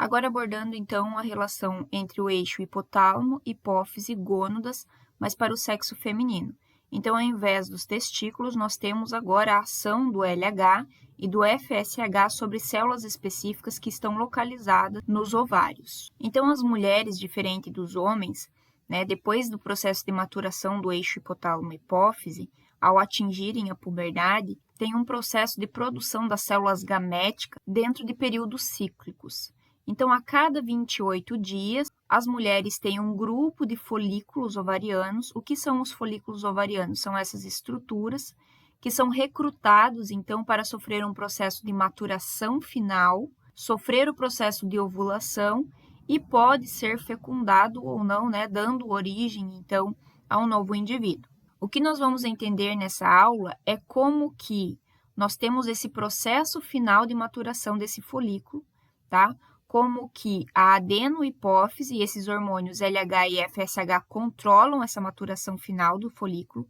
Agora abordando então a relação entre o eixo hipotálamo, hipófise e gônadas, mas para o sexo feminino. Então, ao invés dos testículos, nós temos agora a ação do LH e do FSH sobre células específicas que estão localizadas nos ovários. Então, as mulheres, diferente dos homens, depois do processo de maturação do eixo hipotálamo-hipófise, ao atingirem a puberdade, tem um processo de produção das células gaméticas dentro de períodos cíclicos. Então, a cada 28 dias, as mulheres têm um grupo de folículos ovarianos. O que são os folículos ovarianos? São essas estruturas que são recrutados, então, para sofrer um processo de maturação final, sofrer o processo de ovulação e pode ser fecundado ou não, dando origem, então, a um novo indivíduo. O que nós vamos entender nessa aula é como que nós temos esse processo final de maturação desse folículo, tá? Como que a adenohipófise e esses hormônios LH e FSH controlam essa maturação final do folículo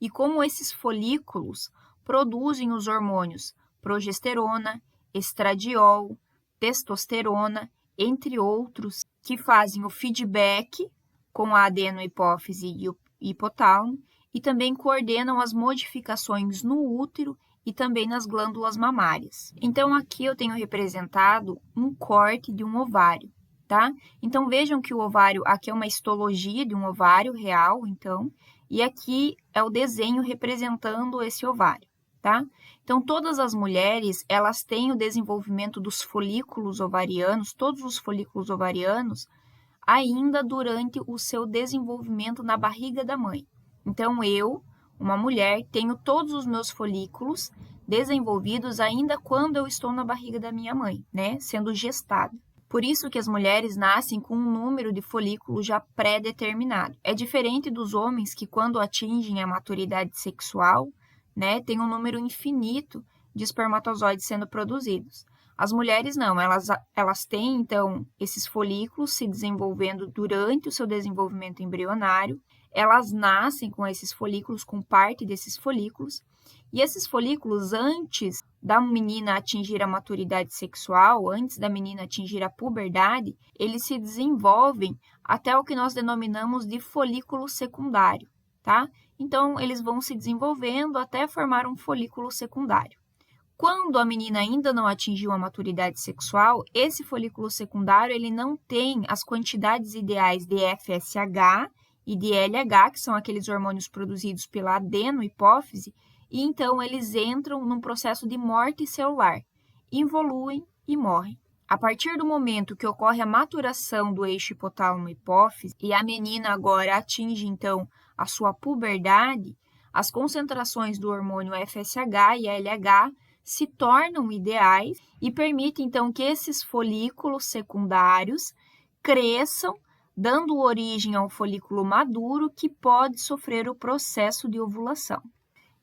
e como esses folículos produzem os hormônios progesterona, estradiol, testosterona, entre outros, que fazem o feedback com a adenohipófise e o hipotálamo e também coordenam as modificações no útero e também nas glândulas mamárias. Então, aqui eu tenho representado um corte de um ovário, tá? Então, vejam que o ovário, aqui é uma histologia de um ovário real, então, e aqui é o desenho representando esse ovário, tá? Então, todas as mulheres, elas têm o desenvolvimento dos folículos ovarianos, todos os folículos ovarianos, ainda durante o seu desenvolvimento na barriga da mãe. Então, eu, uma mulher, tenho todos os meus folículos desenvolvidos ainda quando eu estou na barriga da minha mãe, sendo gestada. Por isso que as mulheres nascem com um número de folículos já pré-determinado. É diferente dos homens que, quando atingem a maturidade sexual, tem um número infinito de espermatozoides sendo produzidos. As mulheres não, elas têm, então, esses folículos se desenvolvendo durante o seu desenvolvimento embrionário. Elas nascem com esses folículos, com parte desses folículos, e esses folículos, antes da menina atingir a maturidade sexual, antes da menina atingir a puberdade, eles se desenvolvem até o que nós denominamos de folículo secundário, tá? Então, eles vão se desenvolvendo até formar um folículo secundário. Quando a menina ainda não atingiu a maturidade sexual, esse folículo secundário ele não tem as quantidades ideais de FSH e de LH, que são aqueles hormônios produzidos pela adenohipófise, e então eles entram num processo de morte celular, involuem e morrem. A partir do momento que ocorre a maturação do eixo hipotálamo-hipófise e a menina agora atinge então a sua puberdade, as concentrações do hormônio FSH e LH se tornam ideais e permitem então que esses folículos secundários cresçam, dando origem a um folículo maduro que pode sofrer o processo de ovulação.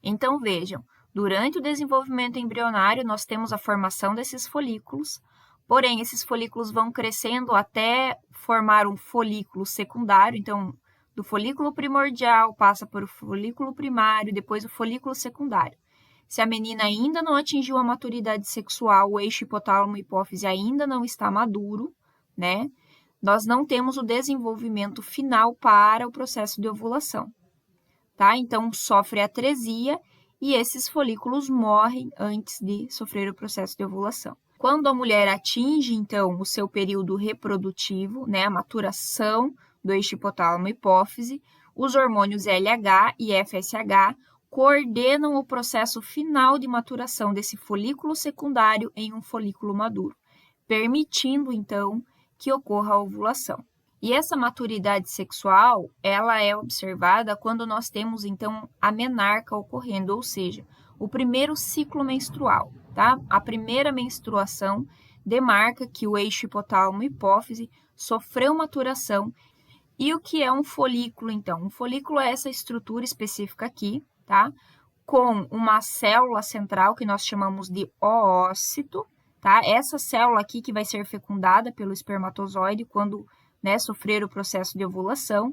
Então, vejam, durante o desenvolvimento embrionário, nós temos a formação desses folículos, porém, esses folículos vão crescendo até formar um folículo secundário, então, do folículo primordial passa por o folículo primário, depois o folículo secundário. Se a menina ainda não atingiu a maturidade sexual, o eixo hipotálamo-hipófise ainda não está maduro, nós não temos o desenvolvimento final para o processo de ovulação, tá? Então, sofre atresia e esses folículos morrem antes de sofrer o processo de ovulação. Quando a mulher atinge, então, o seu período reprodutivo, a maturação do eixo hipotálamo-hipófise, os hormônios LH e FSH coordenam o processo final de maturação desse folículo secundário em um folículo maduro, permitindo, então, que ocorra a ovulação. E essa maturidade sexual, ela é observada quando nós temos, então, a menarca ocorrendo, ou seja, o primeiro ciclo menstrual, tá? A primeira menstruação demarca que o eixo hipotálamo-hipófise sofreu maturação. E o que é um folículo, então? Um folículo é essa estrutura específica aqui, tá? Com uma célula central que nós chamamos de oócito, tá? Essa célula aqui que vai ser fecundada pelo espermatozoide quando sofrer o processo de ovulação.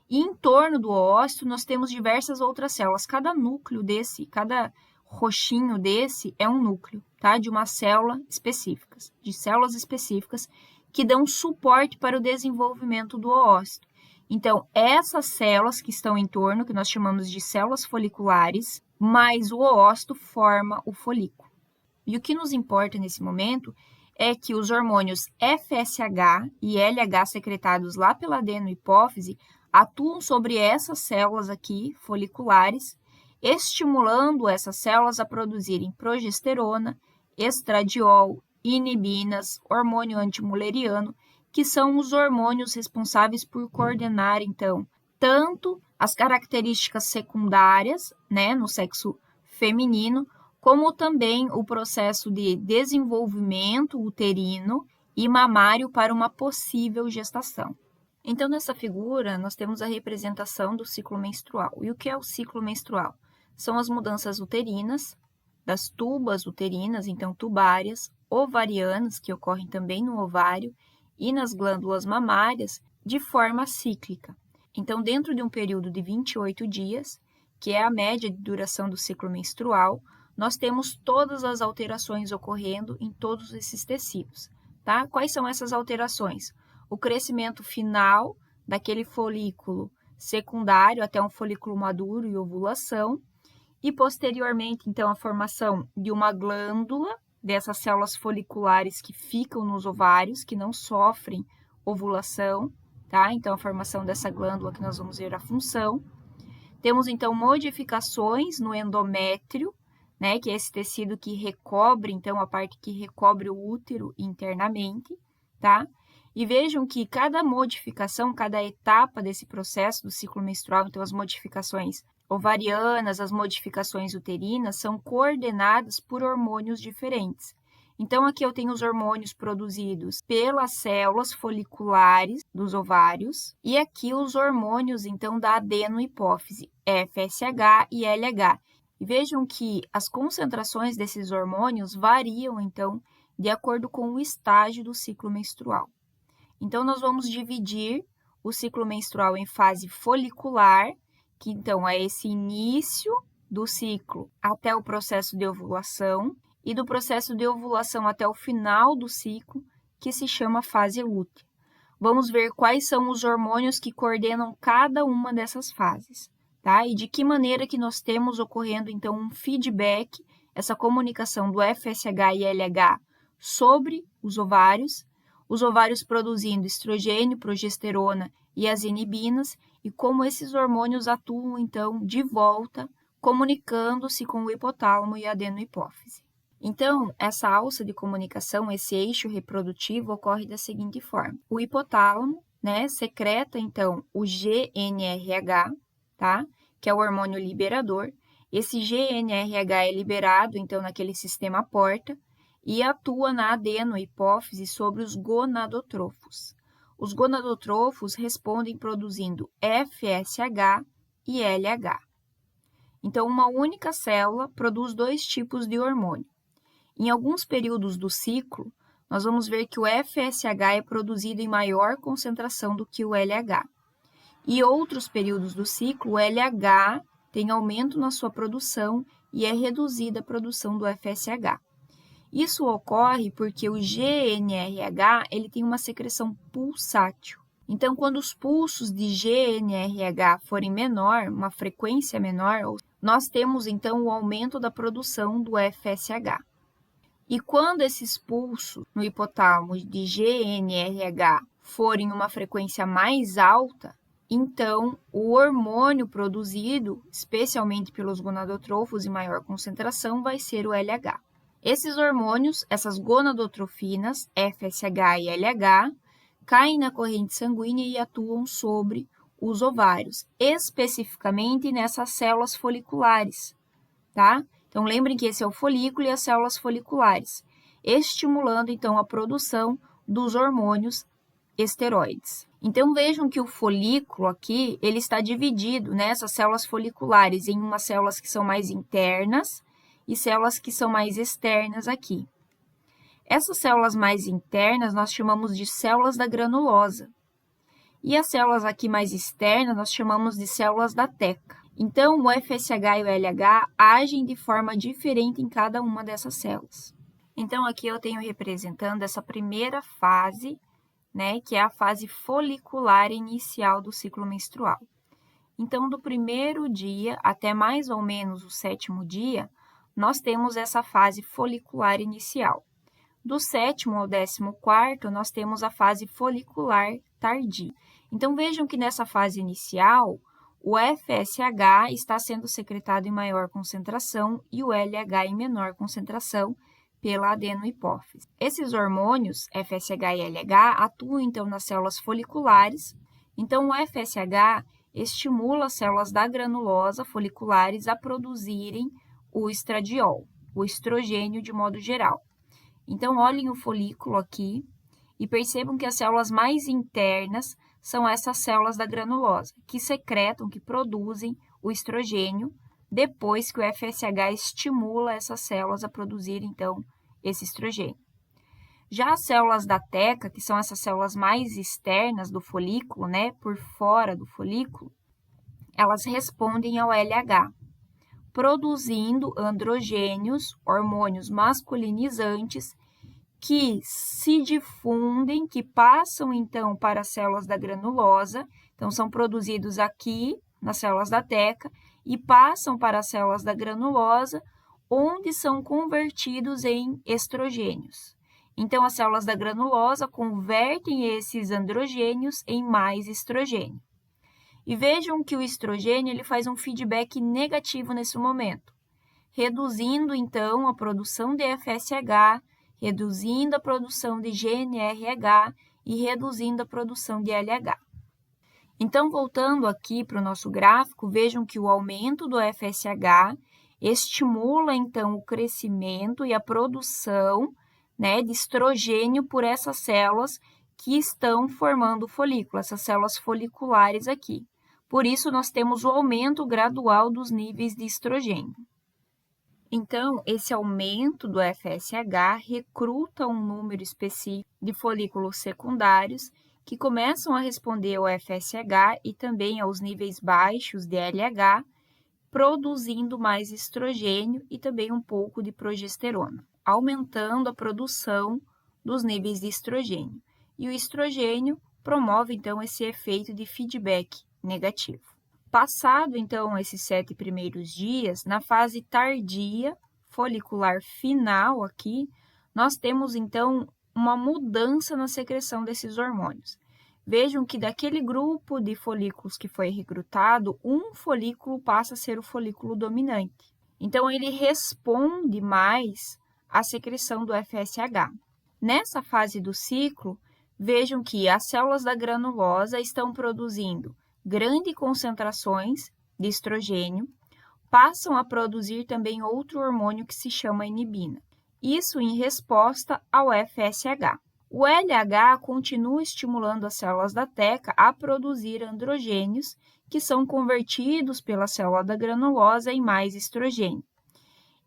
E em torno do oócito nós temos diversas outras células. Cada núcleo desse, cada roxinho desse é um núcleo, tá? De uma célula específica, de células específicas que dão suporte para o desenvolvimento do oócito. Então, essas células que estão em torno, que nós chamamos de células foliculares, mais o oócito forma o folículo. E o que nos importa nesse momento é que os hormônios FSH e LH secretados lá pela adenohipófise atuam sobre essas células aqui, foliculares, estimulando essas células a produzirem progesterona, estradiol, inibinas, hormônio antimuleriano, que são os hormônios responsáveis por coordenar, então, tanto as características secundárias, né, no sexo feminino, como também o processo de desenvolvimento uterino e mamário para uma possível gestação. Então, nessa figura, nós temos a representação do ciclo menstrual. E o que é o ciclo menstrual? São as mudanças uterinas, das tubas uterinas, então tubárias, ovarianas, que ocorrem também no ovário, e nas glândulas mamárias, de forma cíclica. Então, dentro de um período de 28 dias, que é a média de duração do ciclo menstrual, nós temos todas as alterações ocorrendo em todos esses tecidos, tá? Quais são essas alterações? O crescimento final daquele folículo secundário até um folículo maduro e ovulação, e posteriormente, então, a formação de uma glândula, dessas células foliculares que ficam nos ovários, que não sofrem ovulação, tá? Então, a formação dessa glândula que nós vamos ver a função. Temos, então, modificações no endométrio, né, que é esse tecido que recobre, então, a parte que recobre o útero internamente, tá? E vejam que cada modificação, cada etapa desse processo do ciclo menstrual, então, as modificações ovarianas, as modificações uterinas, são coordenadas por hormônios diferentes. Então, aqui eu tenho os hormônios produzidos pelas células foliculares dos ovários e aqui os hormônios, então, da adenohipófise, FSH e LH. E vejam que as concentrações desses hormônios variam, então, de acordo com o estágio do ciclo menstrual. Então, nós vamos dividir o ciclo menstrual em fase folicular, que então é esse início do ciclo até o processo de ovulação, e do processo de ovulação até o final do ciclo, que se chama fase lútea. Vamos ver quais são os hormônios que coordenam cada uma dessas fases, tá? E de que maneira que nós temos ocorrendo, então, um feedback, essa comunicação do FSH e LH sobre os ovários produzindo estrogênio, progesterona e as inibinas, e como esses hormônios atuam, então, de volta, comunicando-se com o hipotálamo e a adenohipófise. Então, essa alça de comunicação, esse eixo reprodutivo, ocorre da seguinte forma. O hipotálamo, né, secreta, então, o GnRH, tá? Que é o hormônio liberador. Esse GnRH é liberado, então, naquele sistema porta, e atua na adenohipófise sobre os gonadotrofos. Os gonadotrofos respondem produzindo FSH e LH. Então, uma única célula produz dois tipos de hormônio. Em alguns períodos do ciclo, nós vamos ver que o FSH é produzido em maior concentração do que o LH. E outros períodos do ciclo, o LH tem aumento na sua produção e é reduzida a produção do FSH. Isso ocorre porque o GnRH ele tem uma secreção pulsátil. Então, quando os pulsos de GnRH forem menor, uma frequência menor, nós temos então o aumento da produção do FSH. E quando esses pulsos no hipotálamo de GnRH forem uma frequência mais alta, então o hormônio produzido, especialmente pelos gonadotrofos em maior concentração, vai ser o LH. Esses hormônios, essas gonadotrofinas, FSH e LH, caem na corrente sanguínea e atuam sobre os ovários, especificamente nessas células foliculares, tá? Então, lembrem que esse é o folículo e as células foliculares, estimulando, então, a produção dos hormônios esteroides. Então, vejam que o folículo aqui, ele está dividido nessas células foliculares em umas células que são mais internas e células que são mais externas aqui. Essas células mais internas nós chamamos de células da granulosa. E as células aqui mais externas nós chamamos de células da teca. Então, o FSH e o LH agem de forma diferente em cada uma dessas células. Então, aqui eu tenho representando essa primeira fase, né, que é a fase folicular inicial do ciclo menstrual. Então, do primeiro dia até mais ou menos o 7º dia, nós temos essa fase folicular inicial. Do 7º ao 14º, nós temos a fase folicular tardia. Então, vejam que nessa fase inicial, o FSH está sendo secretado em maior concentração e o LH em menor concentração pela adenohipófise. Esses hormônios, FSH e LH, atuam, então, nas células foliculares. Então, o FSH estimula as células da granulosa foliculares a produzirem o estradiol, o estrogênio de modo geral. Então, olhem o folículo aqui e percebam que as células mais internas são essas células da granulosa, que secretam, que produzem o estrogênio, depois que o FSH estimula essas células a produzir, então, esse estrogênio. Já as células da teca, que são essas células mais externas do folículo, né, por fora do folículo, elas respondem ao LH, produzindo androgênios, hormônios masculinizantes, que se difundem, que passam, então, para as células da granulosa, então, são produzidos aqui, nas células da teca, e passam para as células da granulosa, onde são convertidos em estrogênios. Então, as células da granulosa convertem esses androgênios em mais estrogênio. E vejam que o estrogênio ele faz um feedback negativo nesse momento, reduzindo, então, a produção de FSH, reduzindo a produção de GNRH e reduzindo a produção de LH. Então, voltando aqui para o nosso gráfico, vejam que o aumento do FSH estimula, então, o crescimento e a produção, né, de estrogênio por essas células que estão formando o folículo, essas células foliculares aqui. Por isso, nós temos o aumento gradual dos níveis de estrogênio. Então, esse aumento do FSH recruta um número específico de folículos secundários que começam a responder ao FSH e também aos níveis baixos de LH, produzindo mais estrogênio e também um pouco de progesterona, aumentando a produção dos níveis de estrogênio. E o estrogênio promove, então, esse efeito de feedback negativo. Passado, então, esses 7 primeiros dias, na fase tardia, folicular final aqui, nós temos, então, uma mudança na secreção desses hormônios. Vejam que daquele grupo de folículos que foi recrutado, um folículo passa a ser o folículo dominante. Então, ele responde mais à secreção do FSH. Nessa fase do ciclo, vejam que as células da granulosa estão produzindo grandes concentrações de estrogênio, passam a produzir também outro hormônio que se chama inibina. Isso em resposta ao FSH. O LH continua estimulando as células da teca a produzir androgênios, que são convertidos pela célula da granulosa em mais estrogênio.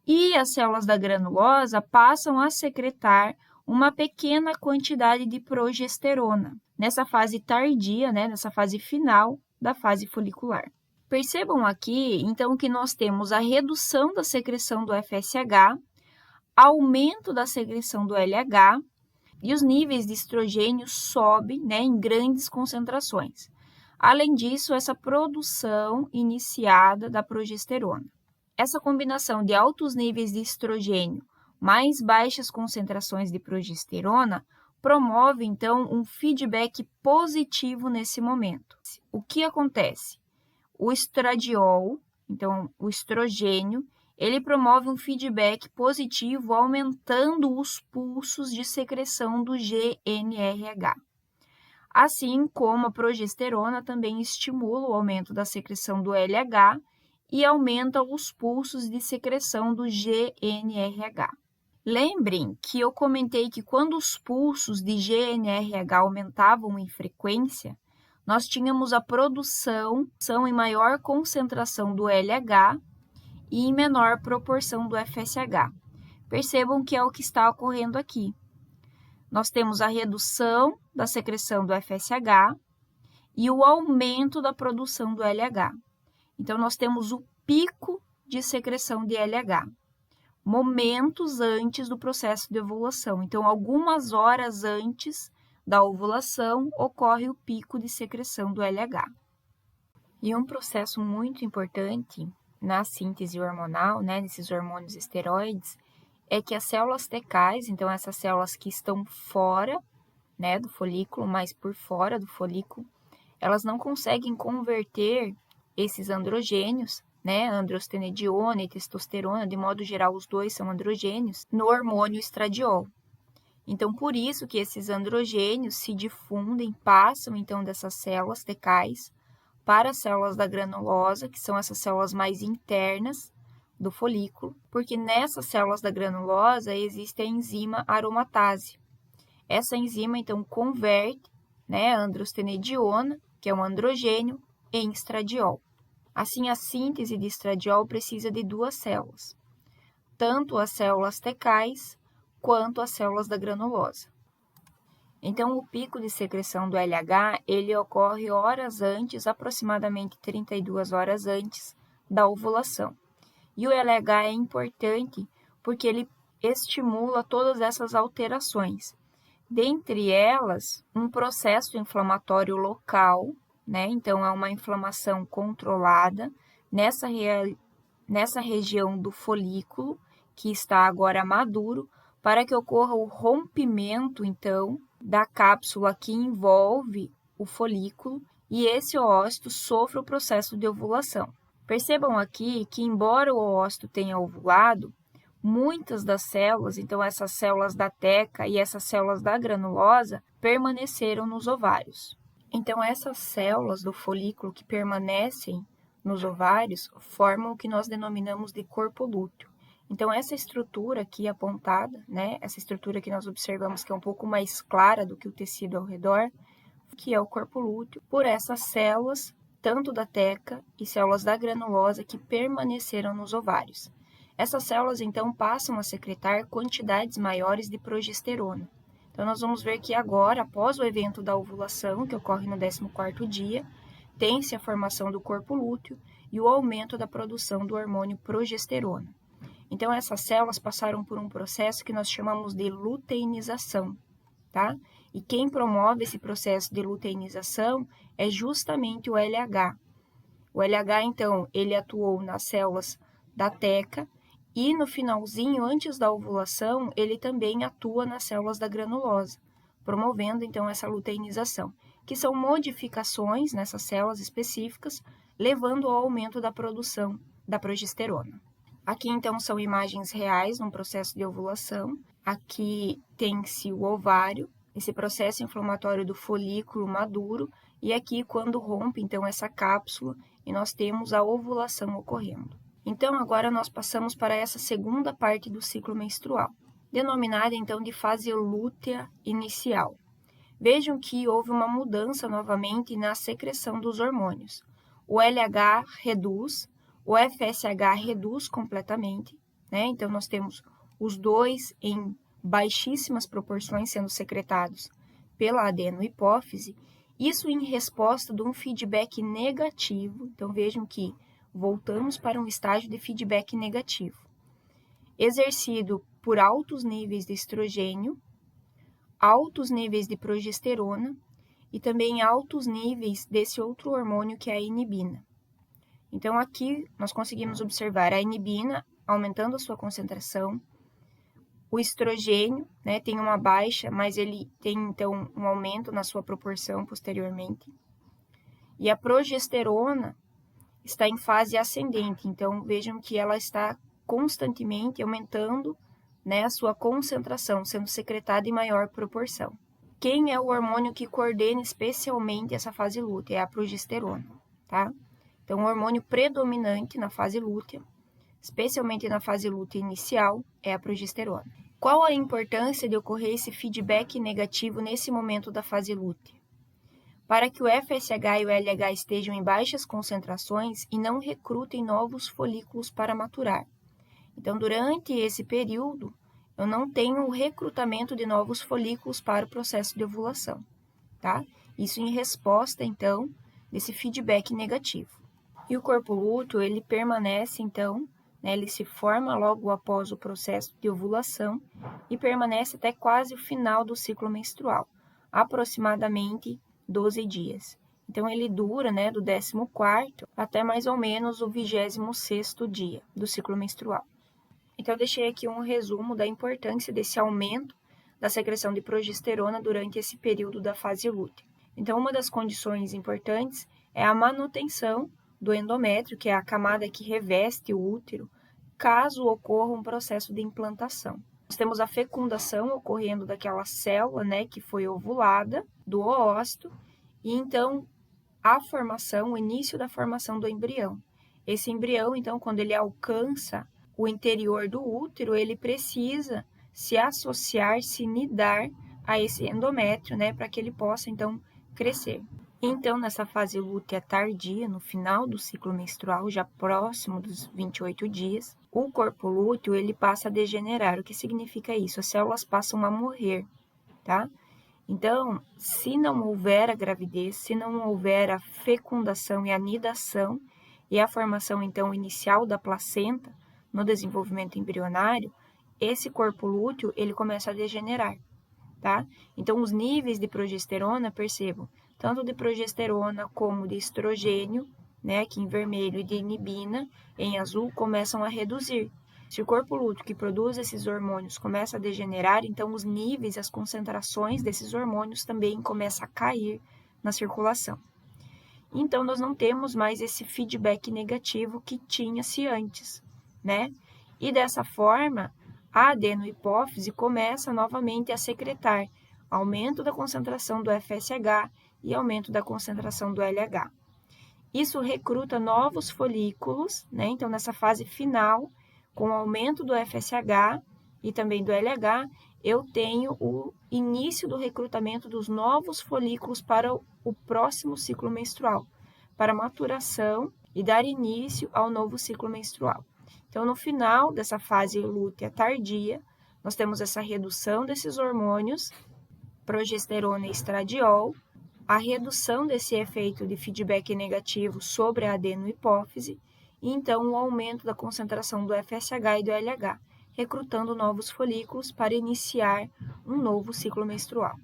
E as células da granulosa passam a secretar uma pequena quantidade de progesterona, nessa fase tardia, né, nessa fase final da fase folicular. Percebam aqui, então, que nós temos a redução da secreção do FSH, aumento da secreção do LH, e os níveis de estrogênio sobem, né, em grandes concentrações. Além disso, essa produção iniciada da progesterona. Essa combinação de altos níveis de estrogênio mais baixas concentrações de progesterona promove, então, um feedback positivo nesse momento. O que acontece? O estradiol, então, o estrogênio, ele promove um feedback positivo, aumentando os pulsos de secreção do GNRH. Assim como a progesterona também estimula o aumento da secreção do LH e aumenta os pulsos de secreção do GNRH. Lembrem que eu comentei que quando os pulsos de GNRH aumentavam em frequência, nós tínhamos a produção em maior concentração do LH e em menor proporção do FSH. Percebam que é o que está ocorrendo aqui. Nós temos a redução da secreção do FSH e o aumento da produção do LH. Então, nós temos o pico de secreção de LH, momentos antes do processo de ovulação. Então, algumas horas antes da ovulação, ocorre o pico de secreção do LH. E um processo muito importante na síntese hormonal, né, desses hormônios esteroides, é que as células tecais, então essas células que estão fora, né, do folículo, mas por fora do folículo, elas não conseguem converter esses androgênios, né, androstenediona e testosterona, de modo geral os dois são androgênios, no hormônio estradiol. Então, por isso que esses androgênios se difundem, passam então dessas células tecais para as células da granulosa, que são essas células mais internas do folículo, porque nessas células da granulosa existe a enzima aromatase. Essa enzima, então, converte, né, a androstenediona, que é um androgênio, em estradiol. Assim, a síntese de estradiol precisa de duas células, tanto as células tecais quanto as células da granulosa. Então, o pico de secreção do LH, ele ocorre horas antes, aproximadamente 32 horas antes da ovulação. E o LH é importante porque ele estimula todas essas alterações. Dentre elas, um processo inflamatório local, né? Então, é uma inflamação controlada nessa região do folículo, que está agora maduro, para que ocorra o rompimento, então, da cápsula que envolve o folículo e esse oócito sofra o processo de ovulação. Percebam aqui que, embora o oócito tenha ovulado, muitas das células, então essas células da teca e essas células da granulosa, permaneceram nos ovários. Então, essas células do folículo que permanecem nos ovários formam o que nós denominamos de corpo lúteo. Então, essa estrutura aqui apontada, né, essa estrutura que nós observamos que é um pouco mais clara do que o tecido ao redor, que é o corpo lúteo, por essas células, tanto da teca e células da granulosa que permaneceram nos ovários. Essas células, então, passam a secretar quantidades maiores de progesterona. Então, nós vamos ver que agora, após o evento da ovulação, que ocorre no 14º dia, tem-se a formação do corpo lúteo e o aumento da produção do hormônio progesterona. Então, essas células passaram por um processo que nós chamamos de luteinização, tá? E quem promove esse processo de luteinização é justamente o LH. O LH, então, ele atuou nas células da teca e no finalzinho, antes da ovulação, ele também atua nas células da granulosa, promovendo, então, essa luteinização, que são modificações nessas células específicas, levando ao aumento da produção da progesterona. Aqui, então, são imagens reais num processo de ovulação. Aqui tem-se o ovário, esse processo inflamatório do folículo maduro, e aqui, quando rompe, então, essa cápsula, e nós temos a ovulação ocorrendo. Então, agora nós passamos para essa segunda parte do ciclo menstrual, denominada, então, de fase lútea inicial. Vejam que houve uma mudança novamente na secreção dos hormônios. O LH reduz, o FSH reduz completamente, né? Então, nós temos os dois em baixíssimas proporções sendo secretados pela adenohipófise, isso em resposta de um feedback negativo. Então, vejam que voltamos para um estágio de feedback negativo, exercido por altos níveis de estrogênio, altos níveis de progesterona e também altos níveis desse outro hormônio que é a inibina. Então, aqui nós conseguimos observar a inibina aumentando a sua concentração, o estrogênio, né, tem uma baixa, mas ele tem, então, um aumento na sua proporção posteriormente. E a progesterona está em fase ascendente, então vejam que ela está constantemente aumentando, né, a sua concentração, sendo secretada em maior proporção. Quem é o hormônio que coordena especialmente essa fase lútea? É a progesterona, tá? Então, o hormônio predominante na fase lútea, especialmente na fase lútea inicial, é a progesterona. Qual a importância de ocorrer esse feedback negativo nesse momento da fase lútea? Para que o FSH e o LH estejam em baixas concentrações e não recrutem novos folículos para maturar. Então, durante esse período, eu não tenho o recrutamento de novos folículos para o processo de ovulação, tá? Isso em resposta, então, desse feedback negativo. E o corpo lúteo, ele permanece, então, né, ele se forma logo após o processo de ovulação e permanece até quase o final do ciclo menstrual, aproximadamente 12 dias. Então, ele dura, né, do 14º até mais ou menos o 26º dia do ciclo menstrual. Então, eu deixei aqui um resumo da importância desse aumento da secreção de progesterona durante esse período da fase lútea. Então, uma das condições importantes é a manutenção do endométrio, que é a camada que reveste o útero, caso ocorra um processo de implantação. Nós temos a fecundação ocorrendo daquela célula, né, que foi ovulada, do oócito, e então a formação, o início da formação do embrião. Esse embrião, então, quando ele alcança o interior do útero, ele precisa se associar, se nidar a esse endométrio, né, para que ele possa, então, crescer. Então, nessa fase lútea tardia, no final do ciclo menstrual, já próximo dos 28 dias, o corpo lúteo ele passa a degenerar. O que significa isso? As células passam a morrer, tá? Então, se não houver a gravidez, se não houver a fecundação e a nidação e a formação, então, inicial da placenta no desenvolvimento embrionário, esse corpo lúteo ele começa a degenerar, tá? Então, os níveis de progesterona, percebam, tanto de progesterona como de estrogênio, né, aqui em vermelho, e de inibina, em azul, começam a reduzir. Se o corpo lúteo que produz esses hormônios começa a degenerar, então os níveis, as concentrações desses hormônios também começam a cair na circulação. Então, nós não temos mais esse feedback negativo que tinha-se antes, né? E dessa forma, a adenohipófise começa novamente a secretar aumento da concentração do FSH e aumento da concentração do LH. Isso recruta novos folículos, né? Então, nessa fase final, com o aumento do FSH e também do LH, eu tenho o início do recrutamento dos novos folículos para o próximo ciclo menstrual, para maturação e dar início ao novo ciclo menstrual. Então, no final dessa fase lútea tardia, nós temos essa redução desses hormônios, progesterona e estradiol, a redução desse efeito de feedback negativo sobre a adenohipófise e, então, o aumento da concentração do FSH e do LH, recrutando novos folículos para iniciar um novo ciclo menstrual.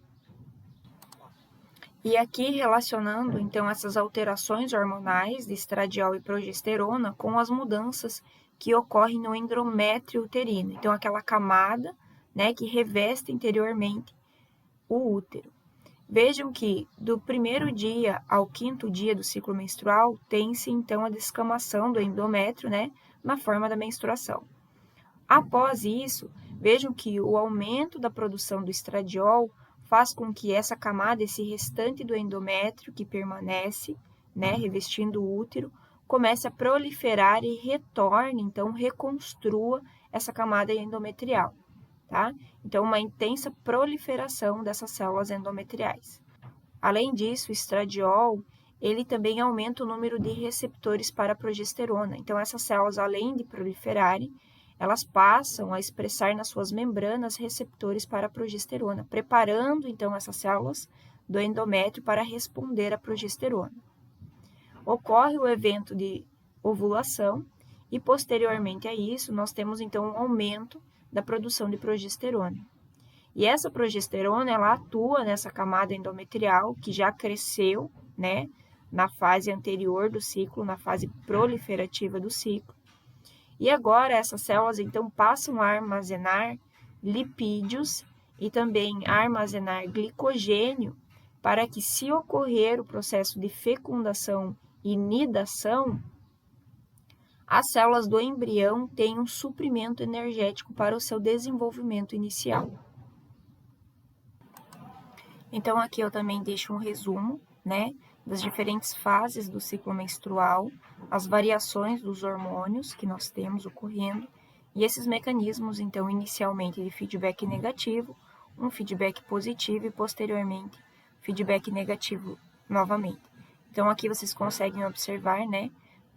E aqui relacionando, então, essas alterações hormonais de estradiol e progesterona com as mudanças que ocorrem no endométrio uterino. Então, aquela camada, né, que reveste interiormente o útero. Vejam que do primeiro dia ao 5º dia do ciclo menstrual, tem-se então a descamação do endométrio, né, na forma da menstruação. Após isso, vejam que o aumento da produção do estradiol faz com que essa camada, esse restante do endométrio que permanece, né, revestindo o útero, comece a proliferar e retorne, então reconstrua essa camada endometrial, tá? Então, uma intensa proliferação dessas células endometriais. Além disso, o estradiol, ele também aumenta o número de receptores para a progesterona. Então, essas células, além de proliferarem, elas passam a expressar nas suas membranas receptores para a progesterona, preparando, então, essas células do endométrio para responder à progesterona. Ocorre o evento de ovulação e, posteriormente a isso, nós temos, então, um aumento da produção de progesterona. E essa progesterona, ela atua nessa camada endometrial, que já cresceu, né, na fase anterior do ciclo, na fase proliferativa do ciclo. E agora essas células, então, passam a armazenar lipídios e também a armazenar glicogênio para que, se ocorrer o processo de fecundação e nidação, as células do embrião têm um suprimento energético para o seu desenvolvimento inicial. Então, aqui eu também deixo um resumo, né, das diferentes fases do ciclo menstrual, as variações dos hormônios que nós temos ocorrendo e esses mecanismos, então, inicialmente de feedback negativo, um feedback positivo e, posteriormente, feedback negativo novamente. Então, aqui vocês conseguem observar, né,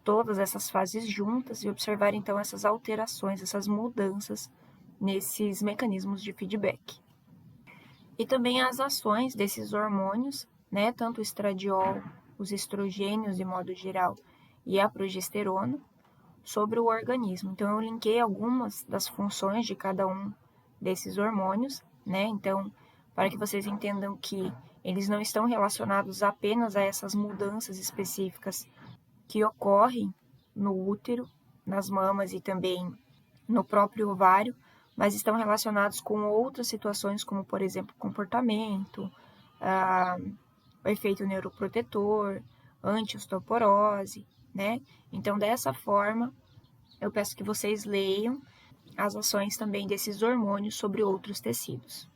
todas essas fases juntas e observar, então, essas alterações, essas mudanças nesses mecanismos de feedback. E também as ações desses hormônios, né, tanto o estradiol, os estrogênios de modo geral, e a progesterona sobre o organismo. Então, eu linkei algumas das funções de cada um desses hormônios, né? Então, para que vocês entendam que eles não estão relacionados apenas a essas mudanças específicas que ocorrem no útero, nas mamas e também no próprio ovário, mas estão relacionados com outras situações, como, por exemplo, comportamento, o efeito neuroprotetor, anti-osteoporose, né? Então, dessa forma, eu peço que vocês leiam as ações também desses hormônios sobre outros tecidos.